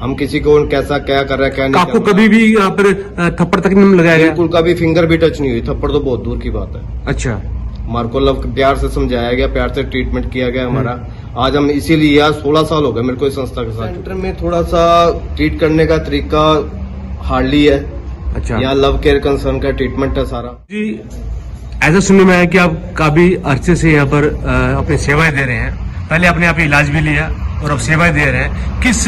हम किसी को कैसा क्या कर रहा है क्या नहीं आपको कर रहा। कभी भी यहाँ पर थप्पड़ तक नहीं लगाया गया? बिल्कुल कभी फिंगर भी टच नहीं हुई, थप्पड़ तो बहुत दूर की बात है। अच्छा, हमारे को प्यार से समझाया गया, प्यार से ट्रीटमेंट किया गया हमारा। आज हम इसीलिए यार 16 साल हो गए मेरे को इस संस्था के साथ। सेंटर में थोड़ा सा ट्रीट करने का तरीका हार्डली है। अच्छा। यहाँ लव केयर कंसर्न का ट्रीटमेंट है सारा। जी, ऐसा सुनने में आया कि आप काफी अरसे से यहाँ पर अपनी सेवाएं दे रहे हैं। पहले आपने यहाँ पे इलाज भी लिया और अब सेवाएं दे रहे हैं। किस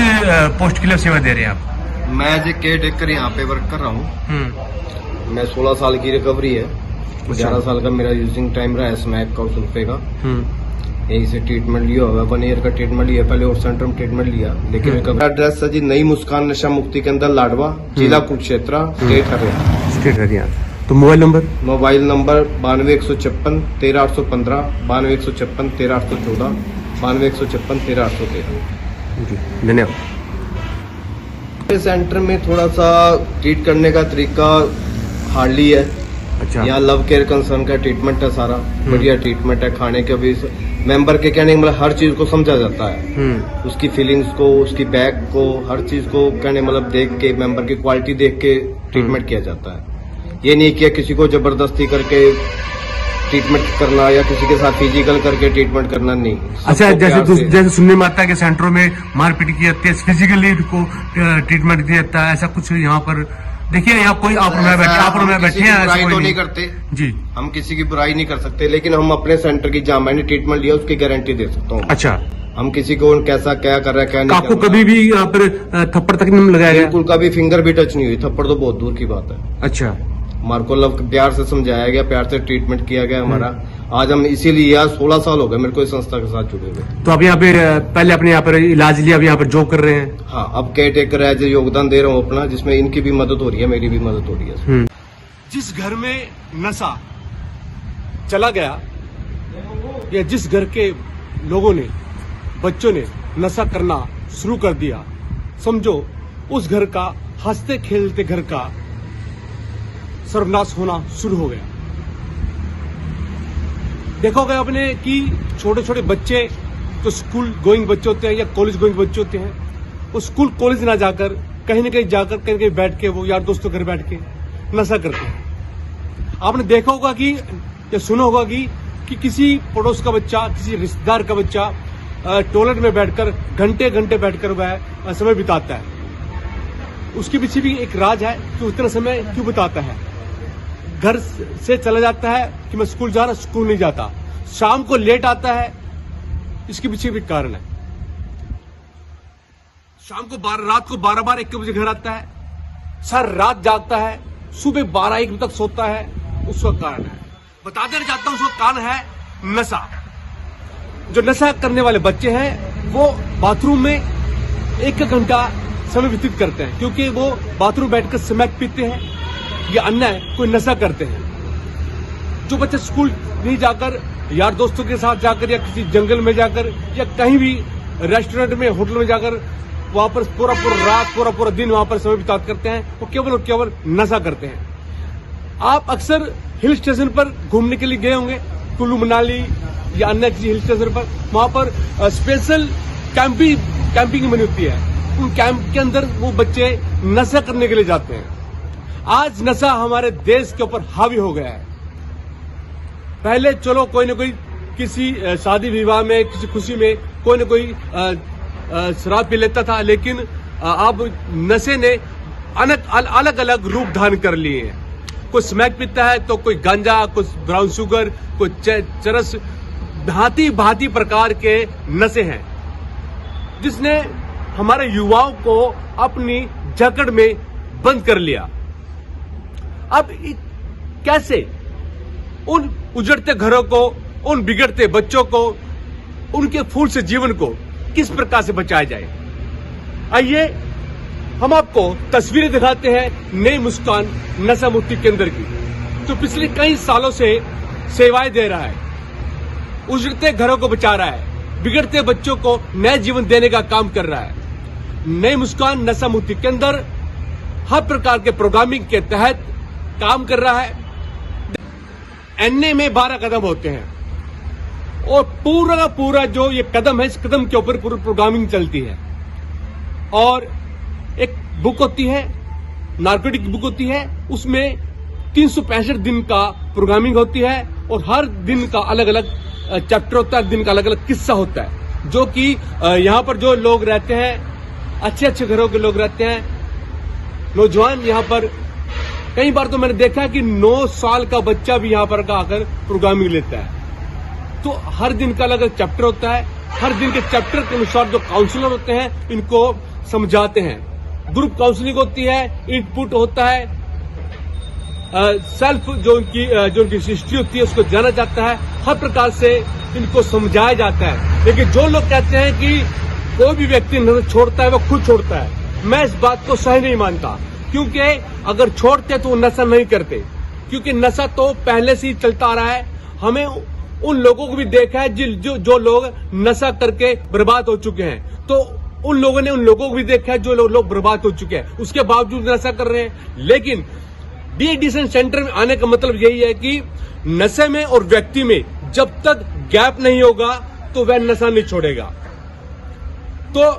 पोस्ट के लिए सेवा दे रहे हैं आप? मैं एज ए केयर टेकर यहाँ पे वर्क कर रहा हूँ। मैं 16 साल की रिकवरी है। 11 साल का मेरा यूजिंग टाइम रहा है स्मैक का और सुल्फे का। यहीं से ट्रीटमेंट लिया हुआ, 1 ईयर का ट्रीटमेंट लिया। पहले और सेंटर में ट्रीटमेंट लिया, लेकिन एड्रेस है जी नई मुस्कान नशा मुक्ति के अंदर लाडवा, जिला कुरुक्षेत्र, स्टेट हरियाणा। तो मोबाइल नंबर? Mobile number 92 156 13 815, 92 156 13 814, 92 156 13 813। धन्यवाद। सेंटर में थोड़ा सा ट्रीट करने का तरीका हार्डली है। अच्छा। यहाँ लव केयर कंसर्न का ट्रीटमेंट है सारा। बढ़िया ट्रीटमेंट है। खाने के भी मेंबर के कहने मतलब हर चीज को समझा जाता है। उसकी फीलिंग्स को, उसकी बैक को, हर चीज को कहने मतलब देख के, मेंबर की क्वालिटी देख के ट्रीटमेंट किया जाता है। ये नहीं किया किसी को जबरदस्ती करके ट्रीटमेंट करना या किसी के साथ फिजिकल करके ट्रीटमेंट करना, नहीं। अच्छा, जैसे सुनने में आता है कि सेंटरों में मारपीट की जाती है, फिजिकली को ट्रीटमेंट दिया जाता है, ऐसा कुछ यहाँ पर देखिए? यहाँ कोई आप बैठे हैं, बुराई तो नहीं करते जी, हम किसी की बुराई नहीं कर सकते, लेकिन हम अपने सेंटर की जहाँ मैंने ट्रीटमेंट लिया उसकी गारंटी दे सकता हूँ। अच्छा। हम किसी को कैसा क्या कर रहा है क्या नहीं आपको कर रहा। कभी भी यहाँ पर थप्पड़ तक नहीं लगाया गया? बिल्कुल कभी फिंगर भी टच नहीं हुई, थप्पड़ तो बहुत दूर की बात है। अच्छा। हमारे को प्यार से समझाया गया, प्यार से ट्रीटमेंट किया गया हमारा। आज हम इसीलिए यार 16 साल हो गए मेरे को इस संस्था के साथ जुड़े हुए। तो आप यहाँ पे पहले अपने यहाँ पर इलाज लिया, अब यहाँ पर जॉब कर रहे हैं? हाँ, अब केयर टेकर एज योगदान दे रहा हूँ अपना, जिसमें इनकी भी मदद हो रही है, मेरी भी मदद हो रही है। जिस घर में नशा चला गया या जिस घर के लोगों ने, बच्चों ने नशा करना शुरू कर दिया, समझो उस घर का, हंसते खेलते घर का सर्वनाश होना शुरू हो गया। देखोगे आपने कि छोटे छोटे बच्चे जो स्कूल गोइंग बच्चे होते हैं या कॉलेज गोइंग बच्चे होते हैं, वो स्कूल कॉलेज ना जाकर कहीं ना कहीं जाकर कहीं ना कहीं बैठ के वो यार दोस्तों घर बैठ के नशा करते हैं। आपने देखा होगा कि या सुना होगा कि किसी पड़ोस का बच्चा, किसी रिश्तेदार का बच्चा टॉयलेट में बैठकर घंटे घंटे बैठकर वह समय बिताता है। उसके पीछे भी एक राज है कि उतना समय क्यों बिताता है। घर से चला जाता है कि मैं स्कूल जा रहा, स्कूल नहीं जाता, शाम को लेट आता है, इसके पीछे भी कारण है। शाम को रात को 12-1 बजे घर आता है, सारी रात जागता है, सुबह 12-1 बजे तक सोता है, उसका कारण है। बता देना चाहता हूं उसका कारण है नशा। जो नशा करने वाले बच्चे हैं वो बाथरूम में 1 घंटा समय व्यतीत करते हैं, क्योंकि वो बाथरूम बैठकर स्मैक पीते हैं या अन्य कोई नशा करते हैं। जो बच्चे स्कूल नहीं जाकर यार दोस्तों के साथ जाकर या किसी जंगल में जाकर या कहीं भी रेस्टोरेंट में, होटल में जाकर वहां पर पूरा रात पूरा दिन वहां पर समय बितात करते हैं, वो केवल और केवल नशा करते हैं। आप अक्सर हिल स्टेशन पर घूमने के लिए गए होंगे, कुल्लू मनाली या अन्य किसी हिल स्टेशन पर, वहां पर स्पेशल कैंपिंग बनी होती है। उन कैंप के अंदर वो बच्चे नशा करने के लिए जाते हैं। आज नशा हमारे देश के ऊपर हावी हो गया है। पहले चलो कोई ना कोई किसी शादी विवाह में, किसी खुशी में कोई ना कोई शराब पी लेता था, लेकिन अब नशे ने अलग अलग रूप धारण कर लिए हैं। कोई स्मैक पीता है तो कोई गांजा, कोई ब्राउन शुगर, कोई चरस, भांति प्रकार के नशे हैं, जिसने हमारे युवाओं को अपनी जकड़ में बंद कर लिया। अब कैसे उन उजड़ते घरों को, उन बिगड़ते बच्चों को, उनके फूल से जीवन को किस प्रकार से बचाया जाए? आइए हम आपको तस्वीरें दिखाते हैं नई मुस्कान नशा मुक्ति केंद्र की, जो पिछले कई सालों से सेवाएं दे रहा है, उजड़ते घरों को बचा रहा है, बिगड़ते बच्चों को नए जीवन देने का काम कर रहा है। नई मुस्कान नशा मुक्ति केंद्र हर प्रकार के प्रोग्रामिंग के तहत काम कर रहा है। एनए में 12 कदम होते हैं और पूरा का पूरा जो ये कदम है, इस कदम के ऊपर पूरी प्रोग्रामिंग चलती है। और एक बुक होती है, नार्कोटिक की बुक होती है, उसमें 365 दिन का प्रोग्रामिंग होती है और हर दिन का अलग अलग चैप्टर होता है, दिन का अलग अलग किस्सा होता है, जो कि यहाँ पर जो लोग रहते हैं, अच्छे अच्छे घरों के लोग रहते हैं, नौजवान यहाँ पर, कई बार तो मैंने देखा है कि 9 साल का बच्चा भी यहाँ पर आकर प्रोग्रामिंग लेता है। तो हर दिन का अलग अलग चैप्टर होता है, हर दिन के चैप्टर के अनुसार जो काउंसलर होते हैं इनको समझाते हैं, ग्रुप काउंसलिंग होती है, इनपुट होता है, सेल्फ जो उनकी हिस्ट्री होती है उसको जाना जाता है, हर प्रकार से इनको समझाया जाता है। लेकिन जो लोग कहते हैं कि कोई भी व्यक्ति नशा छोड़ता है वो खुद छोड़ता है, मैं इस बात को सही नहीं मानता, क्योंकि अगर छोड़ते तो वो नशा नहीं करते, क्योंकि नशा तो पहले से ही चलता आ रहा है। हमें उन लोगों को भी देखा है जो लोग नशा करके बर्बाद हो चुके हैं, तो उन लोगों ने उन लोगों को भी देखा है जो लोग बर्बाद हो चुके हैं, उसके बावजूद नशा कर रहे हैं। लेकिन डी एडिक्शन सेंटर में आने का मतलब यही है कि नशे में और व्यक्ति में जब तक गैप नहीं होगा तो वह नशा नहीं छोड़ेगा। तो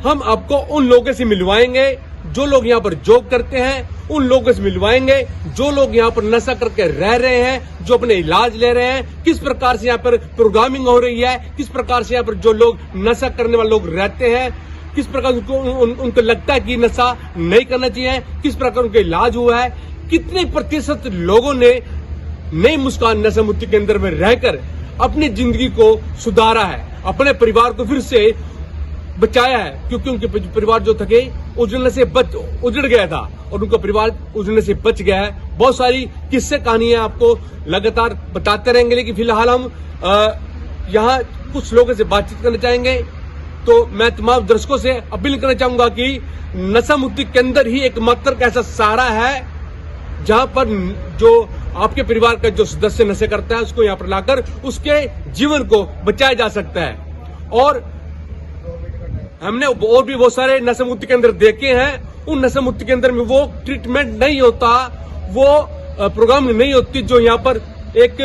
हम आपको उन लोगों से मिलवाएंगे जो लोग यहाँ पर जॉब करते हैं, उन लोगों से मिलवाएंगे जो लोग यहाँ पर नशा करके रह रहे हैं, जो अपने इलाज ले रहे हैं, किस प्रकार से यहाँ पर प्रोग्रामिंग हो रही है, किस प्रकार से यहाँ पर जो लोग नशा करने वाले लोग रहते हैं, किस प्रकार उनको लगता है कि नशा नहीं करना चाहिए, किस प्रकार उनका इलाज हुआ है, कितने प्रतिशत लोगों ने नई मुस्कान नशा मुक्ति केंद्र में रहकर अपनी जिंदगी को सुधारा है, अपने परिवार को फिर से बचाया है, क्योंकि उनके परिवार जो थे उजड़ने से उजड़ गया था और उनका परिवार उजड़ने से बच गया है। बहुत सारी किस्से कहानियां आपको लगातार बताते रहेंगे, लेकिन फिलहाल हम यहाँ कुछ लोगों से बातचीत करना चाहेंगे। तो मैं तमाम दर्शकों से अपील करना चाहूंगा कि नशा मुक्ति केंद्र ही एकमात्र ऐसा सहारा है जहां पर जो आपके परिवार का जो सदस्य नशे करता है उसको यहाँ पर लाकर उसके जीवन को बचाया जा सकता है। और हमने और भी बहुत सारे नशा मुक्ति केंद्र देखे हैं, उन नशा मुक्ति केंद्र में वो ट्रीटमेंट नहीं होता, वो प्रोग्राम नहीं होती जो यहाँ पर एक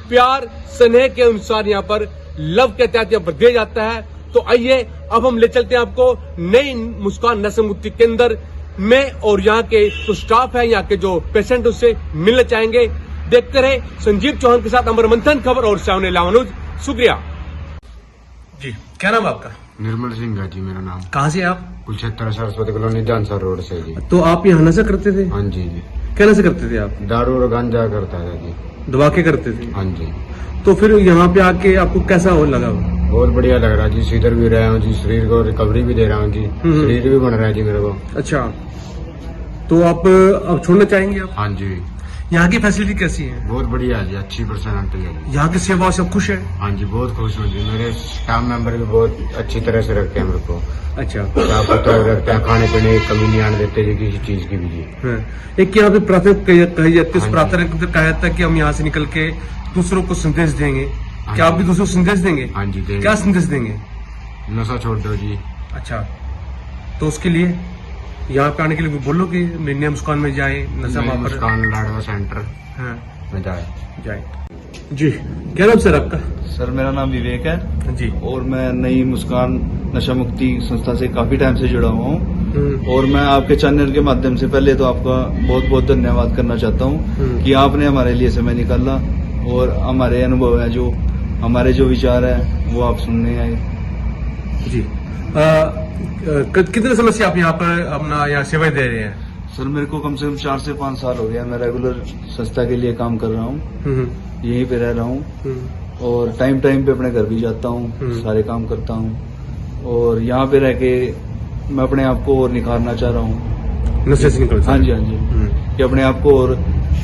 प्यार स्नेह के अनुसार यहाँ पर लव के तहत यहाँ पर दिया जाता है। तो आइए अब हम ले चलते हैं आपको नई मुस्कान नशा मुक्ति केंद्र में, और यहाँ के जो स्टाफ है, यहाँ के जो पेशेंट उससे मिलना चाहेंगे। देखते रहे संजीव चौहान के साथ अमर मंथन खबर और सामने लावानुज। शुक्रिया जी। क्या नाम है आपका? निर्मल सिंह है जी मेरा नाम। कहाँ से आप? कुलक्षेत्र सरस्वती कॉलोनी जानसर रोड से जी। तो आप यहाँ नशा करते थे? हाँ जी जी। क्या नशा करते थे आप? दारू और गांजा करता था जी। दबा के करते थे? हाँ जी। तो फिर यहाँ पे आके आपको कैसा हो लगा? बहुत बढ़िया लग रहा है जी, सीधर भी रहा हूँ जी, शरीर को रिकवरी भी दे रहा हूँ जी, शरीर भी बन रहा है जी मेरे को। अच्छा, तो आप अब छोड़ना चाहेंगे आप? हाँ जी। यहाँ की फैसिलिटी कैसी है? बहुत बढ़िया है जी, अच्छी पर्सनैलिटी है जी। यहाँ की सेवा सब खुश है? हाँ जी, बहुत खुश हूँ जी। मेरे स्टाफ मेंबर भी बहुत अच्छी तरह से रखते हैं मेरे को। अच्छा, साफ सुथरा रखते हैं, खाने पीने की कमी नहीं आने देते जी किसी चीज की भी जी। एक यहाँ पे प्रार्थना कही जाती है, उस प्रार्थना के अंदर कहा जाता है कि हम यहाँ से निकल के दूसरों को संदेश देंगे। क्या आप भी दूसरों को संदेश देंगे? हाँ जी देंगे। क्या संदेश देंगे? नशा छोड़ दो जी। अच्छा, तो उसके लिए यहाँ पे आने के लिए बोलो कि नई मुस्कान में जाए, नशा मुस्कान लाडवा सेंटर में जाए जी। क्या नाम सर आपका? सर मेरा नाम विवेक है जी। और मैं नई मुस्कान नशा मुक्ति संस्था से काफी टाइम से जुड़ा हुआ हूँ और मैं आपके चैनल के माध्यम से पहले तो आपका बहुत बहुत धन्यवाद करना चाहता हूँ कि आपने हमारे लिए समय निकाला और हमारे अनुभव है जो हमारे जो विचार है वो आप सुनने आए जी। कितने समय से आप यहाँ पर अपना यहाँ सेवाएं दे रहे हैं? सर मेरे को कम से कम 4 से 5 साल हो गया। मैं रेगुलर संस्था के लिए काम कर रहा हूँ, यहीं पे रह रहा हूँ और टाइम पे अपने घर भी जाता हूँ, सारे काम करता हूँ और यहाँ पे रह के मैं अपने आप को और निखारना चाह रहा हूँ। नशे से निकल? हाँ जी हाँ जी, कि अपने आप को और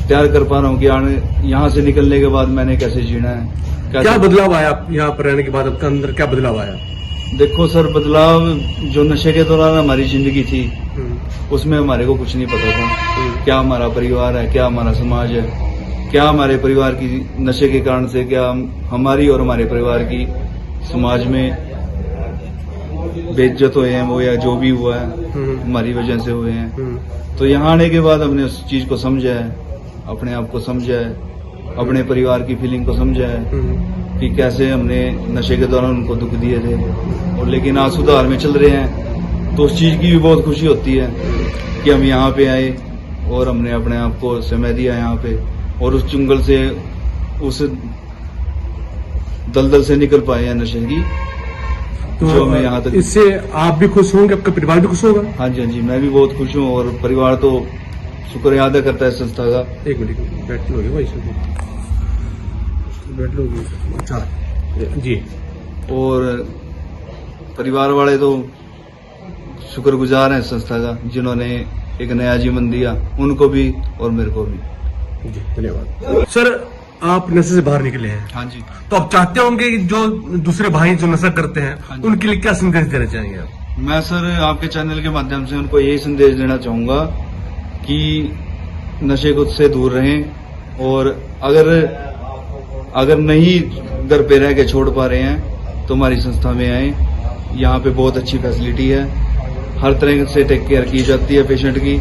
तैयार कर पा रहा हूँ कि यहाँ से निकलने के बाद मैंने कैसे जीना है। क्या बदलाव आया आप यहाँ पर रहने के बाद? आपके अंदर क्या बदलाव आया? देखो सर, बदलाव जो नशे के दौरान हमारी जिंदगी थी उसमें हमारे को कुछ नहीं पता था। क्या हमारा परिवार है, क्या हमारा समाज है, क्या हमारे परिवार की नशे के कारण से क्या हमारी और हमारे परिवार की समाज में बेइज्जत हुए हैं वो, या जो भी हुआ है हमारी वजह से हुए हैं। तो यहाँ आने के बाद हमने उस चीज को समझा है, अपने आप को समझा है, अपने परिवार की फीलिंग को समझा है कि कैसे हमने नशे के दौरान उनको दुख दिए थे और लेकिन आज सुधार में चल रहे हैं। तो उस चीज की भी बहुत खुशी होती है कि हम यहाँ पे आए और हमने अपने आप को समय दिया यहाँ पे, और उस चुंगल से, उस दलदल से निकल पाए हैं नशे की, जो मैं यहाँ तक। इससे आप भी खुश होंगे, आपका परिवार भी खुश होगा? हाँ जी, हाँ जी, मैं भी बहुत खुश हूँ और परिवार तो शुक्र अदा करता है संस्था का। एक मिनट बैठ लोगे भाई, बैठ लोगे। अच्छा जी। और परिवार वाले तो शुक्रगुजार हैं संस्था का, जिन्होंने एक नया जीवन दिया, उनको भी और मेरे को भी। जी धन्यवाद। सर आप नशे से बाहर निकले हैं, हाँ जी। तो आप चाहते होंगे कि जो दूसरे भाई जो नशा करते हैं हाँ जी। उनके लिए क्या संदेश देना चाहेंगे आप? मैं सर आपके चैनल के माध्यम से उनको यही संदेश देना चाहूंगा कि नशे को से दूर रहें, और अगर नहीं घर पे रह के छोड़ पा रहे हैं तो हमारी संस्था में आए। यहाँ पे बहुत अच्छी फैसिलिटी है, हर तरह से टेक केयर की जाती है पेशेंट की,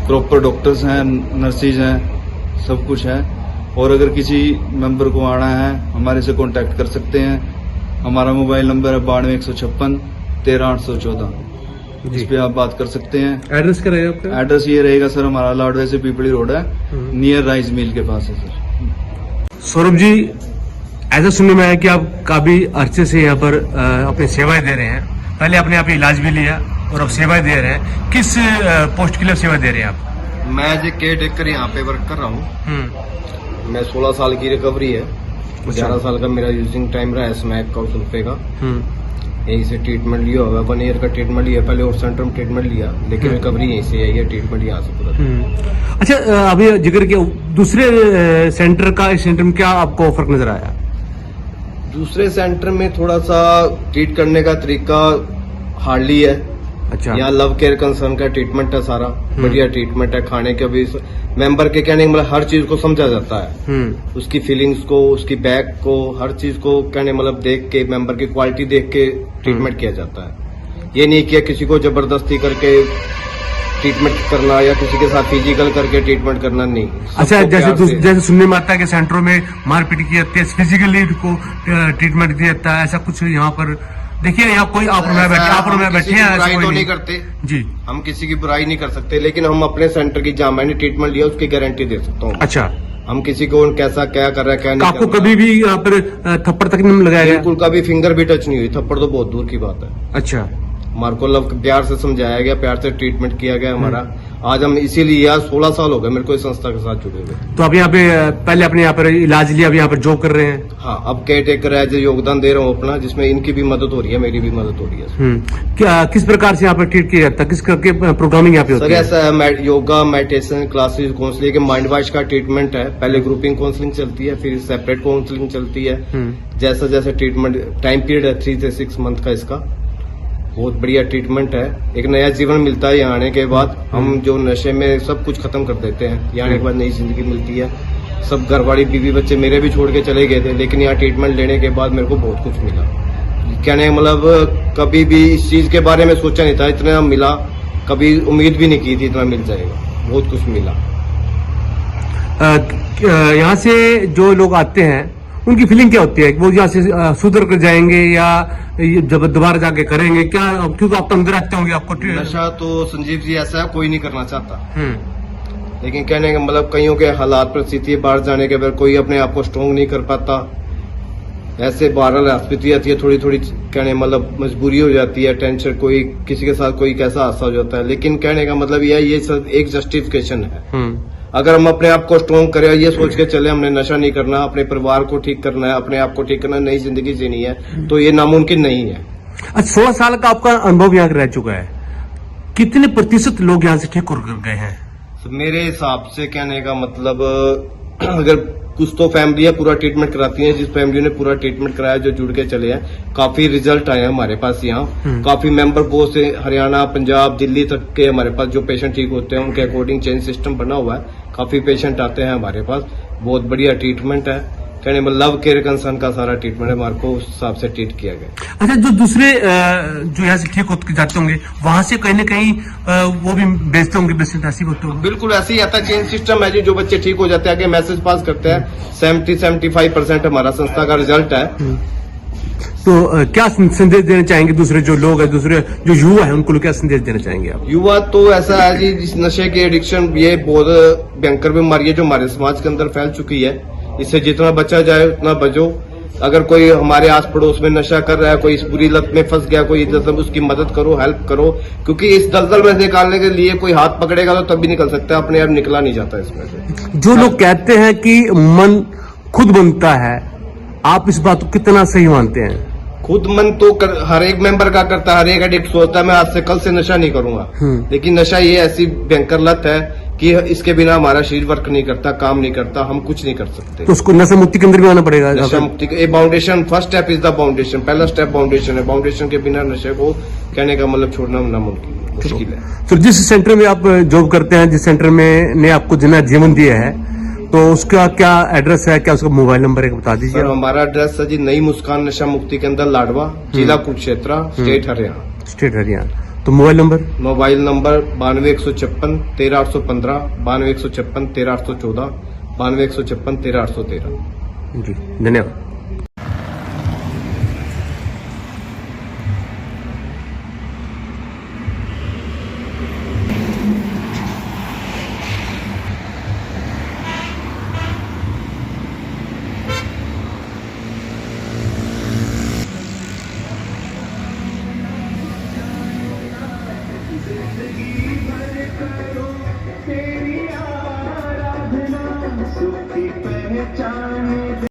प्रॉपर डॉक्टर्स हैं, नर्सिज हैं, सब कुछ है। और अगर किसी मेंबर को आना है हमारे से कांटेक्ट कर सकते हैं। हमारा मोबाइल नंबर है 92 156 13 814, इस पे आप बात कर सकते हैं। एड्रेस क्या रहेगा आपका? एड्रेस ये रहेगा सर, हमारा लाडवे से पीपली रोड है, नियर राइस मिल के पास है सर। सौरभ जी, ऐसा सुनने में आया कि आप काफी अरसे से यहाँ पर अपनी सेवाएं दे रहे हैं। पहले आपने यहाँ पे इलाज भी लिया और अब सेवाएं दे रहे हैं। किस पोस्ट के लिए सेवा दे रहे हैं आप? मैं एज ए केयर टेकर यहाँ पे वर्क कर रहा हूँ। मैं 16 साल की रिकवरी है, 11 साल का मेरा यूजिंग टाइम रहा है स्मैक का और सुल्फे का। यहीं से ट्रीटमेंट लिया हुआ, 1 ईयर का ट्रीटमेंट लिया, पहले और सेंटर में ट्रीटमेंट लिया, लेकिन रिकवरी यहीं से आई है, ट्रीटमेंट यहाँ से पूरा। अच्छा, अभी जिक्र किया दूसरे सेंटर का, इस सेंटर में क्या आपको फर्क नजर आया? दूसरे सेंटर में थोड़ा सा ट्रीट करने का तरीका हार्डली है। अच्छा। यहाँ लव केयर कंसर्न का ट्रीटमेंट है सारा, बढ़िया ट्रीटमेंट है। खाने के भी मेंबर के कहने मतलब हर चीज को समझा जाता है, उसकी फीलिंग्स को, उसकी बैक को, हर चीज को कहने मतलब देख के, मेंबर की क्वालिटी देख के ट्रीटमेंट किया जाता है। ये नहीं किया किसी को जबरदस्ती करके ट्रीटमेंट करना या किसी के साथ फिजिकल करके ट्रीटमेंट करना, नहीं। अच्छा, जैसे सुनने में आता है कि सेंटरों में मारपीट की जाती है, फिजिकली को ट्रीटमेंट दिया जाता है, ऐसा कुछ यहाँ पर? देखिए यहाँ कोई आप बैठे हैं, बुराई तो नहीं करते जी, हम किसी की बुराई नहीं कर सकते, लेकिन हम अपने सेंटर की जहाँ मैंने ट्रीटमेंट लिया उसकी गारंटी दे सकता हूँ। अच्छा। हम किसी को कैसा क्या कर रहा है क्या नहीं, आपको कभी भी यहाँ पर थप्पड़ तक नहीं लगाया गया? बिल्कुल, कभी फिंगर भी टच नहीं हुई, थप्पड़ तो बहुत दूर की बात है। अच्छा। हमारे को लव प्यार से समझाया गया, प्यार से ट्रीटमेंट किया गया हमारा। आज हम इसीलिए यार 16 साल हो गए मेरे को इस संस्था के साथ जुड़े हुए। तो आप यहाँ पे पहले अपने यहाँ पर इलाज लिया, अब यहाँ पर जॉब कर रहे हैं? हाँ, अब केयर टेकर एज योगदान दे रहा हूँ अपना, जिसमें इनकी भी मदद हो रही है, मेरी भी मदद हो रही है। क्या किस प्रकार से यहाँ पर ट्रीट किया जाता है, किस करके प्रोग्रामिंग यहाँ पे होती सर है? ऐसा है, yoga, meditation classes, counselling, mind wash का ट्रीटमेंट है। पहले ग्रुपिंग काउंसलिंग चलती है, फिर सेपरेट काउंसलिंग चलती है। जैसा जैसा ट्रीटमेंट टाइम पीरियड है 3 से 6 मंथ का, इसका बहुत बढ़िया ट्रीटमेंट है। एक नया जीवन मिलता है यहाँ आने के बाद। हम जो नशे में सब कुछ खत्म कर देते हैं, यहाँ आने के बाद नई जिंदगी मिलती है। सब घरवाली, बीवी बच्चे मेरे भी छोड़ के चले गए थे, लेकिन यहाँ ट्रीटमेंट लेने के बाद मेरे को बहुत कुछ मिला। कहने मतलब कभी भी इस चीज के बारे में सोचा नहीं था, इतना मिला, कभी उम्मीद भी नहीं की थी इतना मिल जाएगा, बहुत कुछ मिला। यहाँ से जो लोग आते हैं उनकी फीलिंग क्या होती है? वो यहाँ से सुधर कर जाएंगे या जब दोबारा जाके करेंगे क्या? क्योंकि आप अंदर रखते होंगे, आपको नशा तो संजीव जी ऐसा है, कोई नहीं करना चाहता, लेकिन कहने का मतलब कईयों के हालात, परिस्थिति, बाहर जाने के बाद कोई अपने आप को स्ट्रॉन्ग नहीं कर पाता। ऐसे बाहर स्थिति आती है, थोड़ी थोड़ी कहने मतलब मजबूरी हो जाती है, टेंशन, कोई किसी के साथ कोई कैसा हादसा हो जाता है। लेकिन कहने का मतलब ये सब एक जस्टिफिकेशन है। अगर हम अपने आप को स्ट्रॉन्ग करें, ये सोच के चले हमने नशा नहीं करना, अपने परिवार को ठीक करना है, अपने आप को ठीक करना है, नई जिंदगी जीनी है, तो ये नामुमकिन नहीं है। अच्छा, 16 साल का आपका अनुभव यहाँ रह चुका है, कितने प्रतिशत लोग यहाँ से ठीक हो गए हैं? तो मेरे हिसाब से कहने का मतलब अगर कुछ तो फैमिलियां पूरा ट्रीटमेंट कराती हैं, जिस फैमिली ने पूरा ट्रीटमेंट कराया, जो जुड़ के चले हैं, काफी रिजल्ट आए हैं हमारे पास यहाँ। काफी मेंबर बहुत से हरियाणा, पंजाब, दिल्ली तक के हमारे पास जो पेशेंट ठीक होते हैं उनके अकॉर्डिंग चेंज सिस्टम बना हुआ है। काफी पेशेंट आते हैं हमारे पास, बहुत बढ़िया ट्रीटमेंट है। कहने में लव केयर कंसर्न का सारा ट्रीटमेंट हमारे को उस हिसाब से ट्रीट किया गया। अच्छा, जो दूसरे जो यहाँ से ठीक होते जाते होंगे, वहां से कहीं न कहीं वो भी बेचते होंगे पेशेंट, ऐसी होते होंगे? बिल्कुल ऐसे ही आता है, चेंज सिस्टम है जी। जो बच्चे ठीक हो जाते हैं आगे मैसेज पास करते हैं। 70-75% हमारा संस्था का रिजल्ट है। तो क्या संदेश देना चाहेंगे दूसरे जो लोग हैं, दूसरे जो युवा है, उनको क्या संदेश देना चाहेंगे आप? युवा तो ऐसा है जी, जिस नशे की एडिक्शन ये बहुत भयंकर बीमारी है जो हमारे समाज के अंदर फैल चुकी है। इससे जितना बचा जाए उतना बचो। अगर कोई हमारे आस पड़ोस में नशा कर रहा है, कोई इस बुरी लत में फंस गया, कोई इधर सब उसकी मदद करो, हेल्प करो, क्योंकि इस दलदल में से निकालने के लिए कोई हाथ पकड़ेगा तो तभी निकल सकता है, अपने आप निकला नहीं जाता इसमें से। जो लोग कहते हैं कि मन खुद बनता है, आप इस बात को कितना सही मानते हैं? खुद मन तो हर एक मेंबर का करता है, हर एक एडिक्ट सोचता है मैं आज से कल से नशा नहीं करूंगा, लेकिन नशा ये ऐसी भयंकर लत है कि इसके बिना हमारा शरीर वर्क नहीं करता, काम नहीं करता, हम कुछ नहीं कर सकते। तो उसको नशा मुक्ति केंद्र भी आना पड़ेगा। नशा मुक्ति ये foundation, first step is the foundation, पहला स्टेप फाउंडेशन है। फाउंडेशन के बिना नशे को कहने का मतलब छोड़ना मुश्किल है। तो जिस सेंटर में आप जॉब करते हैं, जिस सेंटर में ने आपको जिन्ना जीवन दिया है, तो उसका क्या एड्रेस है, क्या उसका मोबाइल नंबर है, बता दीजिए। सर हमारा एड्रेस है जी नई मुस्कान नशा मुक्ति के अंदर लाडवा, जिला कुरुक्षेत्र, स्टेट हरियाणा। स्टेट हरियाणा। तो मोबाइल नंबर? Mobile number 92 156 13 815, 92 156 13 814, 92 156 13 813। जी धन्यवाद। जिंदगी भर करो